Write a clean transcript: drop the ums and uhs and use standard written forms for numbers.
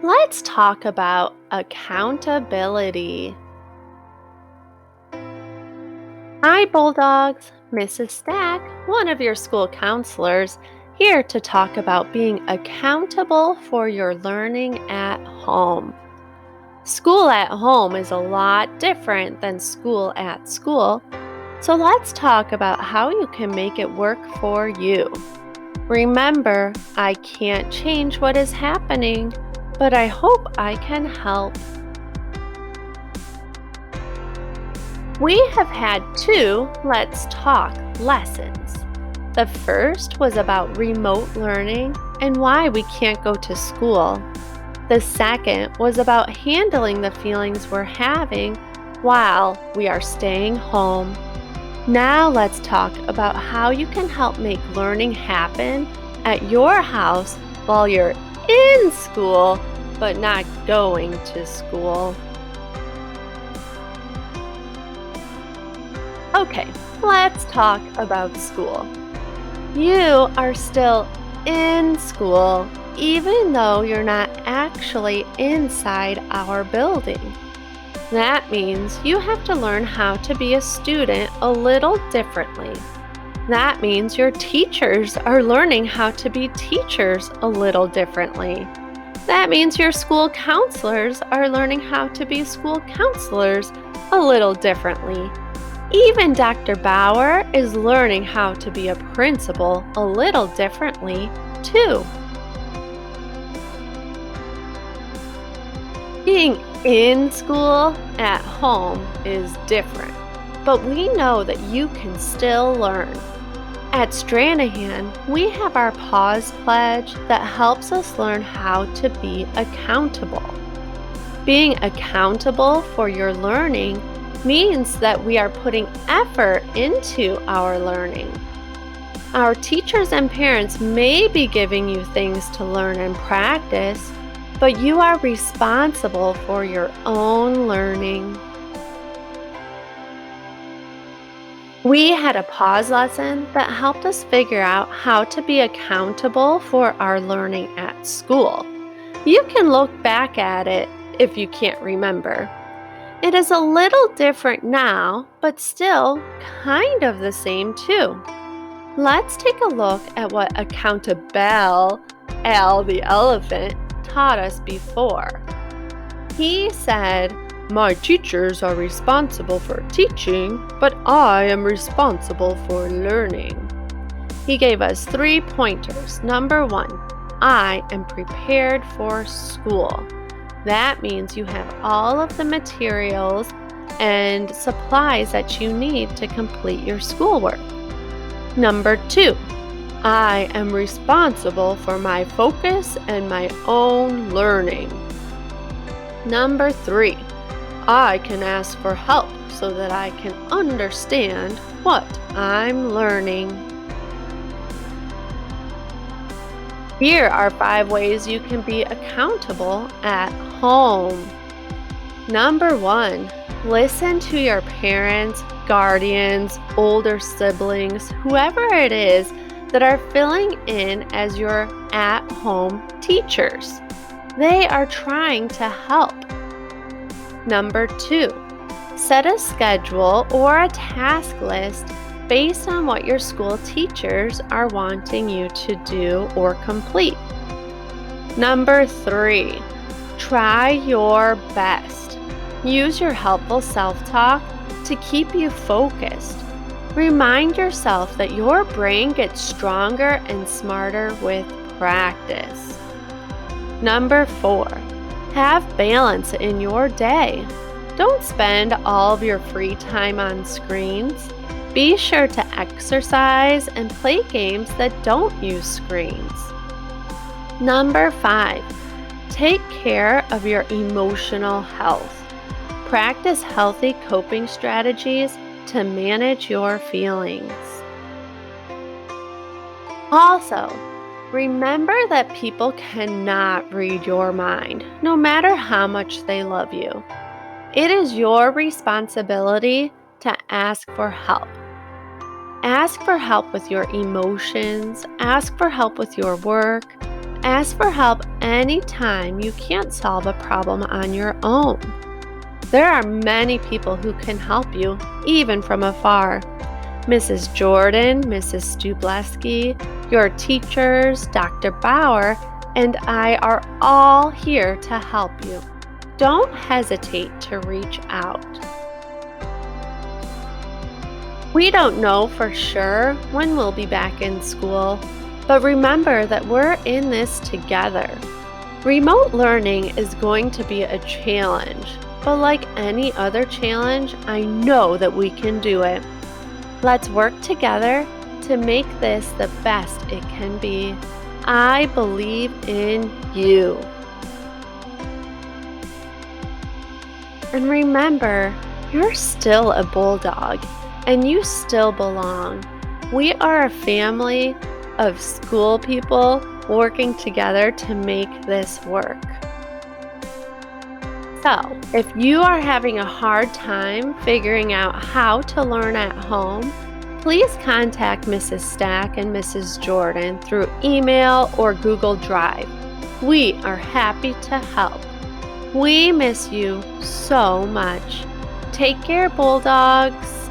Let's talk about accountability. Hi, Bulldogs. Mrs. Stack, one of your school counselors, here to talk about being accountable for your learning at home. School at home is a lot different than school at school, so let's talk about how you can make it work for you. Remember, I can't change what is happening, but I hope I can help. We have had two Let's Talk lessons. The first was about remote learning and why we can't go to school. The second was about handling the feelings we're having while we are staying home. Now let's talk about how you can help make learning happen at your house while you're in school but not going to school. Okay, let's talk about school. You are still in school, even though you're not actually inside our building. That means you have to learn how to be a student a little differently. That means your teachers are learning how to be teachers a little differently. That means your school counselors are learning how to be school counselors a little differently. Even Dr. Bauer is learning how to be a principal a little differently, too. Being in school at home is different, but we know that you can still learn. At Stranahan, we have our Pause Pledge that helps us learn how to be accountable. Being accountable for your learning means that we are putting effort into our learning. Our teachers and parents may be giving you things to learn and practice, but you are responsible for your own learning. We had a pause lesson that helped us figure out how to be accountable for our learning at school. You can look back at it if you can't remember. It is a little different now, but still kind of the same too. Let's take a look at what Accountable Al the elephant taught us before. He said, "My teachers are responsible for teaching, but I am responsible for learning." He gave us 3 pointers. Number 1, I am prepared for school. That means you have all of the materials and supplies that you need to complete your schoolwork. Number 2, I am responsible for my focus and my own learning. Number 3, I can ask for help so that I can understand what I'm learning. Here are 5 ways you can be accountable at home. Number 1, listen to your parents, guardians, older siblings, whoever it is that are filling in as your at-home teachers. They are trying to help. Number 2, set a schedule or a task list based on what your school teachers are wanting you to do or complete. Number 3, try your best. Use your helpful self-talk to keep you focused. Remind yourself that your brain gets stronger and smarter with practice. Number 4, have balance in your day. Don't spend all of your free time on screens. Be sure to exercise and play games that don't use screens. Number 5, take care of your emotional health. Practice healthy coping strategies to manage your feelings. Also, remember that people cannot read your mind, no matter how much they love you. It is your responsibility to ask for help. Ask for help with your emotions, ask for help with your work, Ask for help anytime you can't solve a problem on your own. There are many people who can help you, even from afar. Mrs. Jordan, Mrs. Stubleski, your teachers, Dr. Bauer, and I are all here to help you. Don't hesitate to reach out. We don't know for sure when we'll be back in school, but remember that we're in this together. Remote learning is going to be a challenge, but like any other challenge, I know that we can do it. Let's work together to make this the best it can be. I believe in you. And remember, you're still a bulldog and you still belong. We are a family of school people working together to make this work. So, if you are having a hard time figuring out how to learn at home, please contact Mrs. Stack and Mrs. Jordan through email or Google Drive. We are happy to help. We miss you so much. Take care, Bulldogs.